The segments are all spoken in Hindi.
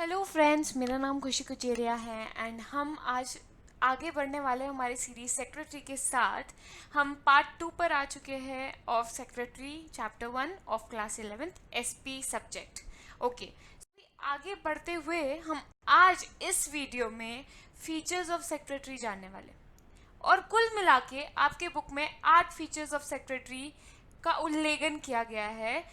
हेलो फ्रेंड्स, मेरा नाम खुशी कुचेरिया है एंड हम आज आगे बढ़ने वाले हैं हमारी सीरीज सेक्रेटरी के साथ। हम पार्ट 2 पर आ चुके हैं of secretary chapter 1 of class 11th SP subject. Okay, आगे बढ़ते हुए हम आज इस वीडियो में फीचर्स ऑफ सेक्रेटरी जानने वाले हैं। और कुल मिला के आपके बुक में 8 फीचर्स ऑफ सेक्रेटरी का उल्लेखन किया गया है।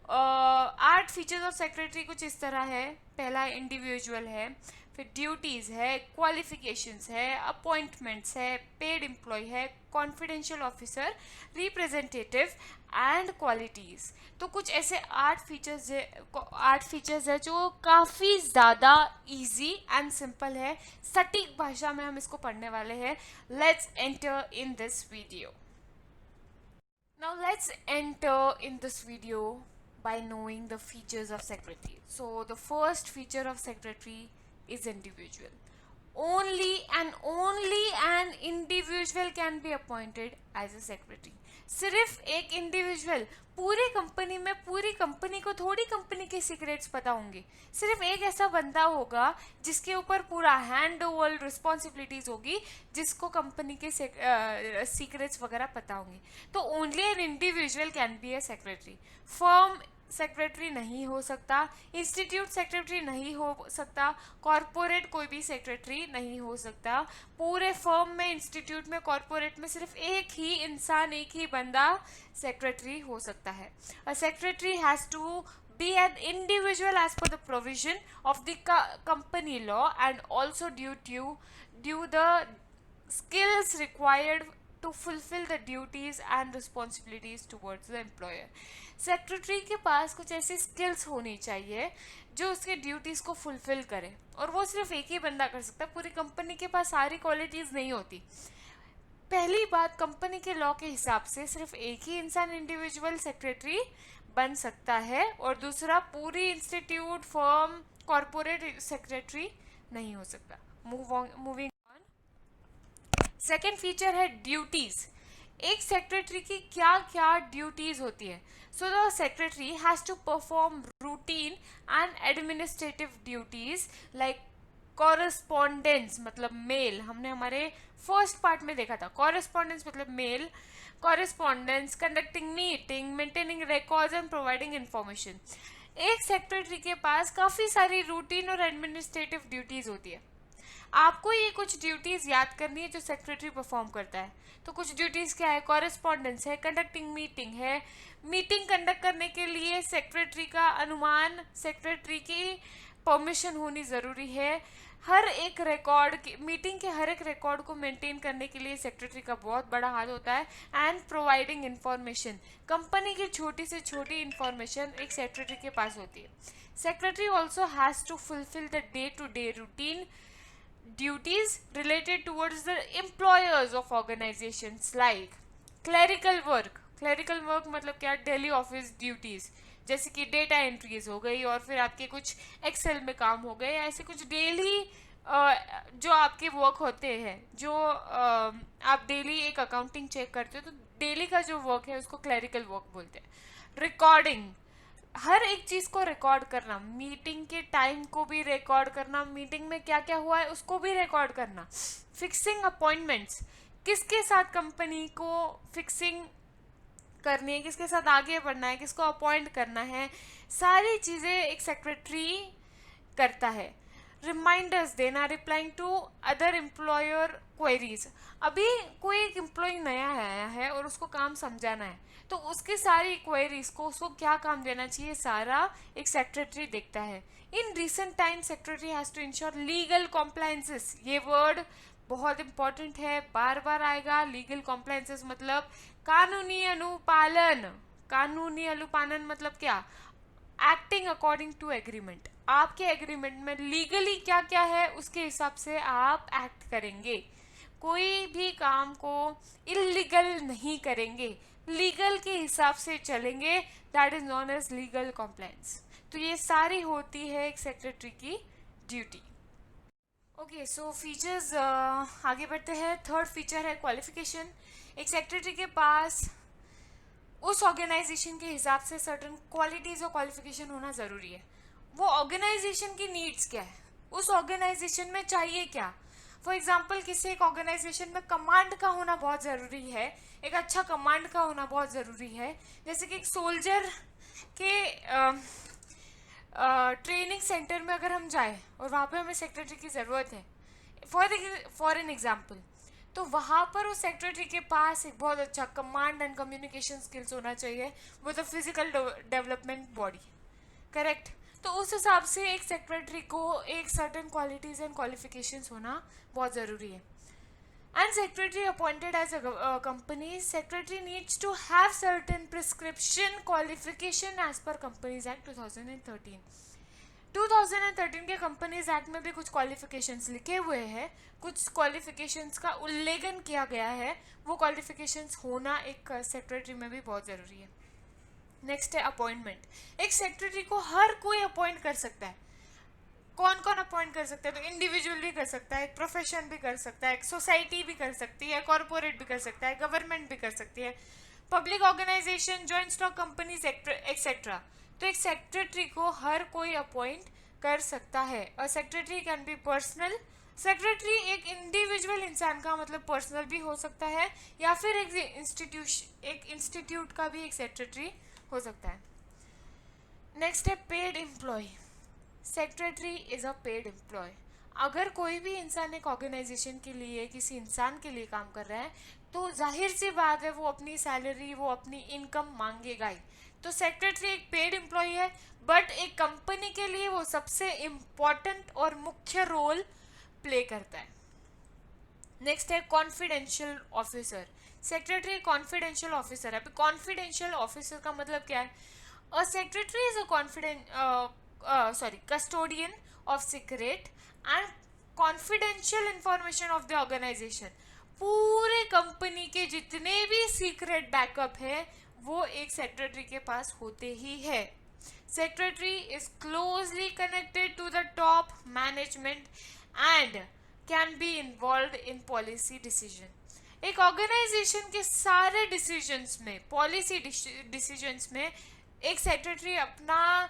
8 फीचर्स ऑफ सेक्रेटरी कुछ इस तरह है। पहला इंडिविजुअल है, फिर ड्यूटीज़ है, क्वालिफिकेशंस है, अपॉइंटमेंट्स है, पेड एम्प्लॉय है, confidential officer, representative and qualities. तो कुछ ऐसे 8 फीचर्स है जो काफ़ी ज़्यादा इजी एंड सिंपल है। सटीक भाषा में हम इसको पढ़ने वाले हैं। Let's enter in this video. Now let's enter in this video by knowing the features of secretary. So the first feature of secretary is individual. Only an individual can be appointed as a secretary. सिर्फ एक इंडिविजुअल, पूरी कंपनी में पूरी कंपनी को थोड़ी कंपनी के सीक्रेट्स पता होंगे। सिर्फ एक ऐसा बंदा होगा जिसके ऊपर पूरा हैंड ओवर रिस्पॉन्सिबिलिटीज होगी, जिसको कंपनी के सीक्रेट्स वगैरह पता होंगे। तो only an individual can be A secretary. Firm secretary नहीं हो सकता, इंस्टीट्यूट सेक्रेटरी नहीं हो सकता, कॉरपोरेट कोई भी सेक्रेटरी नहीं हो सकता। पूरे फर्म में, इंस्टीट्यूट में, कॉरपोरेट में सिर्फ एक ही इंसान, एक ही बंदा सेक्रेटरी हो सकता है। A secretary has to be an individual as per the provision of the company law and also due the skills required to fulfill the duties and responsibilities towards the employer. Secretary के पास कुछ ऐसी स्किल्स होनी चाहिए जो उसके ड्यूटीज़ को फुलफिल करे, और वो सिर्फ एक ही बंदा कर सकता है। पूरी कंपनी के पास सारी क्वालिटीज़ नहीं होती। पहली बात, कंपनी के लॉ के हिसाब से सिर्फ एक ही इंसान इंडिविजुअल सेक्रेटरी बन सकता है, और दूसरा पूरी इंस्टीट्यूट, फर्म, कॉरपोरेट सेक्रेटरी नहीं हो सकता। मूविंग ऑन, सेकेंड फीचर है ड्यूटीज़। एक सेक्रेटरी की क्या क्या ड्यूटीज़ होती है। So the secretary has to perform routine and administrative duties like correspondence मतलब मेल। हमने हमारे फर्स्ट पार्ट में देखा था कॉरेस्पॉन्डेंस मतलब mail, correspondence, conducting meeting, maintaining records and providing information. एक सेक्रेटरी के पास काफ़ी सारी रूटीन और एडमिनिस्ट्रेटिव ड्यूटीज़ होती है। आपको ये कुछ ड्यूटीज़ याद करनी है जो सेक्रेटरी परफॉर्म करता है। तो कुछ ड्यूटीज़ क्या है? कॉरेस्पॉन्डेंस है, कंडक्टिंग मीटिंग है। मीटिंग कंडक्ट करने के लिए सेक्रेटरी का अनुमान, सेक्रेटरी की परमिशन होनी ज़रूरी है। हर एक रिकॉर्ड, मीटिंग के हर एक रिकॉर्ड को मेंटेन करने के लिए सेक्रेटरी का बहुत बड़ा हाथ होता है। एंड प्रोवाइडिंग इंफॉर्मेशन, कंपनी की छोटी से छोटी इंफॉर्मेशन एक सेक्रेटरी के पास होती है। Secretary also has to fulfil the day to day routine duties related towards the employers of organizations like clerical work मतलब क्या? डेली ऑफिस ड्यूटीज, जैसे कि डेटा एंट्रीज हो गई, और फिर आपके कुछ एक्सेल में काम हो गए, ऐसे कुछ डेली जो आपके वर्क होते हैं, जो आप डेली एक अकाउंटिंग चेक करते हो, तो डेली का जो वर्क है उसको क्लरिकल वर्क बोलते हैं। रिकॉर्डिंग, हर एक चीज़ को रिकॉर्ड करना, मीटिंग के टाइम को भी रिकॉर्ड करना, मीटिंग में क्या क्या हुआ है उसको भी रिकॉर्ड करना। फिक्सिंग अपॉइंटमेंट्स, किसके साथ कंपनी को फिक्सिंग करनी है, किसके साथ आगे बढ़ना है, किसको अपॉइंट करना है, सारी चीज़ें एक सेक्रेटरी करता है। रिमाइंडर्स देना, replying to other employer queries. अभी कोई एक एम्प्लॉय नया आया है और उसको काम समझाना है, तो उसकी सारी क्वेरीज को, उसको क्या काम देना चाहिए, सारा एक सेक्रेटरी देखता है। In recent time secretary has to ensure legal compliances. ये वर्ड बहुत इंपॉर्टेंट है, बार बार आएगा। लीगल कॉम्प्लायंसेस मतलब कानूनी अनुपालन। कानूनी अनुपालन मतलब क्या? Acting according to agreement. आपके एग्रीमेंट में लीगली क्या क्या है उसके हिसाब से आप एक्ट करेंगे। कोई भी काम को इलीगल नहीं करेंगे, लीगल के हिसाब से चलेंगे। That is known as legal compliance. तो ये सारी होती है एक सेक्रेटरी की ड्यूटी। ओके, सो फीचर्स आगे बढ़ते हैं। थर्ड फीचर है क्वालिफिकेशन। एक सेक्रेटरी के पास उस ऑर्गेनाइजेशन के हिसाब से सर्टन क्वालिटीज़ और क्वालिफिकेशन होना ज़रूरी है। वो ऑर्गेनाइजेशन की नीड्स क्या है, उस ऑर्गेनाइजेशन में चाहिए क्या। फॉर एग्जाम्पल किसी एक ऑर्गेनाइजेशन में कमांड का होना बहुत ज़रूरी है, एक अच्छा कमांड का होना बहुत ज़रूरी है। जैसे कि एक सोल्जर के ट्रेनिंग सेंटर में अगर हम जाएं और वहाँ पे हमें सेक्रेटरी की ज़रूरत है, फॉर एन एग्जाम्पल, तो वहाँ पर उस सेक्रेटरी के पास एक बहुत अच्छा कमांड एंड कम्युनिकेशन स्किल्स होना चाहिए with a physical development body, correct. तो उस हिसाब से एक सेक्रेटरी को एक सर्टेन क्वालिटीज एंड क्वालिफिकेशंस होना बहुत ज़रूरी है। And secretary appointed as a company, secretary needs to have certain prescription qualification as per Companies Act 2013। 2013 के कंपनीज एक्ट में भी कुछ क्वालिफिकेशंस लिखे हुए हैं, कुछ क्वालिफिकेशंस का उल्लेखन किया गया है, वो क्वालिफिकेशंस होना एक सेक्रेटरी में भी बहुत ज़रूरी है। नेक्स्ट है अपॉइंटमेंट। एक सेक्रेटरी को हर कोई अपॉइंट कर सकता है। कौन कौन अपॉइंट कर सकता है, तो इंडिविजुअल भी कर सकता है, एक प्रोफेशन भी कर सकता है, एक सोसाइटी भी कर सकती है, कॉरपोरेट भी कर सकता है, गवर्नमेंट भी कर सकती है, public organisation, joint stock companies etcetera. तो एक सेक्रेटरी को हर कोई अपॉइंट कर सकता है। और secretary can be personal. Secretary एक इंडिविजुअल इंसान का मतलब पर्सनल भी हो सकता है, या फिर एक इंस्टीट्यूट का भी एक सेक्रेटरी हो सकता है। नेक्स्ट है paid employ. Secretary is a paid employ. अगर कोई भी इंसान एक ऑर्गेनाइजेशन के लिए, किसी इंसान के लिए काम कर रहा है, तो जाहिर सी बात है वो अपनी सैलरी, वो अपनी इनकम मांगेगा ही। तो सेक्रेटरी एक पेड एम्प्लॉय है, बट एक कंपनी के लिए वो सबसे इम्पॉर्टेंट और मुख्य रोल प्ले करता है। नेक्स्ट है confidential officer. Secretary confidential officer है। कॉन्फिडेंशियल ऑफिसर का मतलब क्या है? A secretary is a custodian of secret and confidential information of the organization। पूरे कंपनी के जितने भी सीक्रेट बैकअप है वो एक सेक्रेटरी के पास होते ही है। Secretary is closely connected to the top management and can be involve in policy decision. एक ऑर्गेनाइजेशन के सारे डिसीजंस में, पॉलिसी डिसीजंस में एक सेक्रेटरी अपना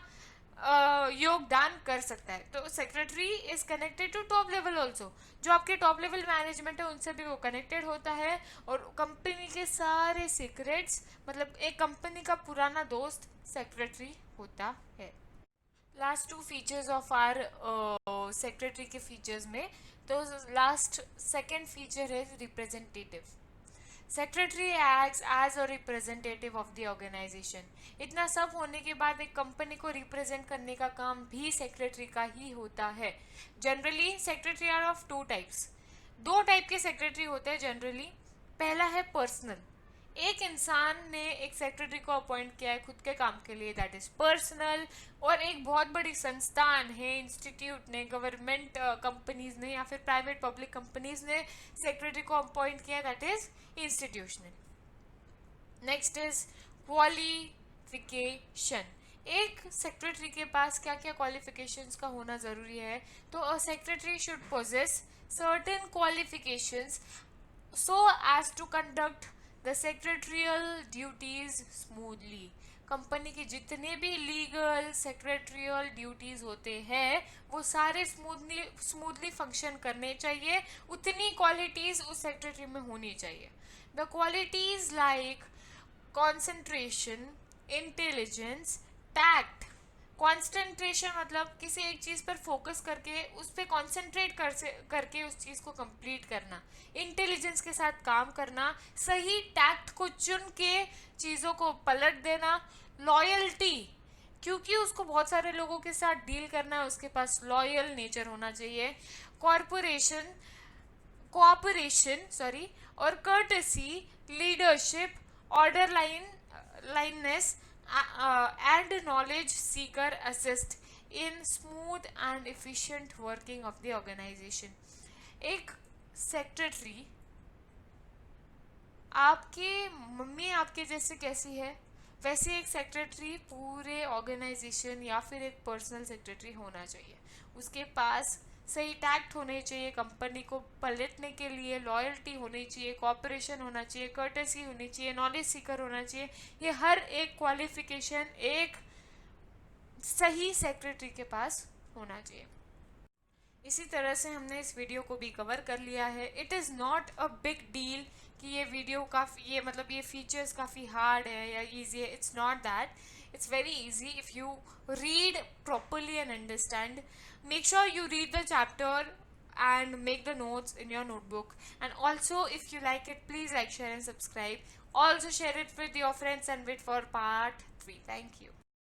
योगदान कर सकता है। तो secretary is connected to top level also. जो आपके टॉप लेवल मैनेजमेंट है उनसे भी वो कनेक्टेड होता है, और कंपनी के सारे सीक्रेट्स, मतलब एक कंपनी का पुराना दोस्त सेक्रेटरी होता है। Last 2 features of our secretary के फीचर्स में, तो लास्ट सेकेंड फीचर है representative. Secretary acts as a representative of the organisation. इतना सब होने के बाद एक कंपनी को रिप्रेजेंट करने का काम भी सेक्रेटरी का ही होता है। Generally secretary are of 2 types. 2 type के सेक्रेटरी होते हैं जनरली। पहला है पर्सनल। एक इंसान ने एक सेक्रेटरी को अपॉइंट किया है खुद के काम के लिए, दैट इज पर्सनल। और एक बहुत बड़ी संस्थान है, इंस्टीट्यूट ने, गवर्नमेंट कंपनीज ने, या फिर प्राइवेट पब्लिक कंपनीज ने सेक्रेटरी को अपॉइंट किया, that is institutional. Next is qualification. एक सेक्रेटरी के पास क्या क्या क्वालिफिकेशंस का होना ज़रूरी है? तो a secretary should possess certain qualifications so as to conduct the secretarial duties smoothly। Company के जितने भी लीगल सेक्रेटरियल ड्यूटीज होते हैं वो सारे स्मूथली फंक्शन करने चाहिए। उतनी क्वालिटीज उस सेक्रेटरी में होनी चाहिए। The qualities like concentration, intelligence, tact. Concentration मतलब किसी एक चीज़ पर फोकस करके उस पर कॉन्सेंट्रेट करके उस चीज़ को कंप्लीट करना, इंटेलिजेंस के साथ काम करना, सही टैक्ट को चुन के चीज़ों को पलट देना, लॉयल्टी, क्योंकि उसको बहुत सारे लोगों के साथ डील करना है, उसके पास लॉयल नेचर होना चाहिए। कोऑपरेशन और courtesy, leadership, orderliness and knowledge seeker assist in smooth and efficient working of the organization। एक सेक्रेटरी आपके मम्मी आपके जैसे कैसी है, वैसे एक सेक्रेटरी पूरे ऑर्गेनाइजेशन या फिर एक पर्सनल सेक्रेटरी होना चाहिए। उसके पास सही टैक्ट होने चाहिए, कंपनी को पलटने के लिए लॉयल्टी होनी चाहिए, कॉपरेशन होना चाहिए, कर्टेसी होनी चाहिए, नॉलेज सीकर होना चाहिए। ये हर एक क्वालिफिकेशन एक सही सेक्रेटरी के पास होना चाहिए। इसी तरह से हमने इस वीडियो को भी कवर कर लिया है। It is not a big deal कि ये वीडियो काफ़ी, ये मतलब ये फीचर्स काफ़ी हार्ड है या इजी है। It's not that, it's very easy if you read properly and understand. Make sure you read the chapter and make the notes in your notebook. And also, if you like it, please like, share and subscribe. Also share it with your friends and wait for part 3. Thank you.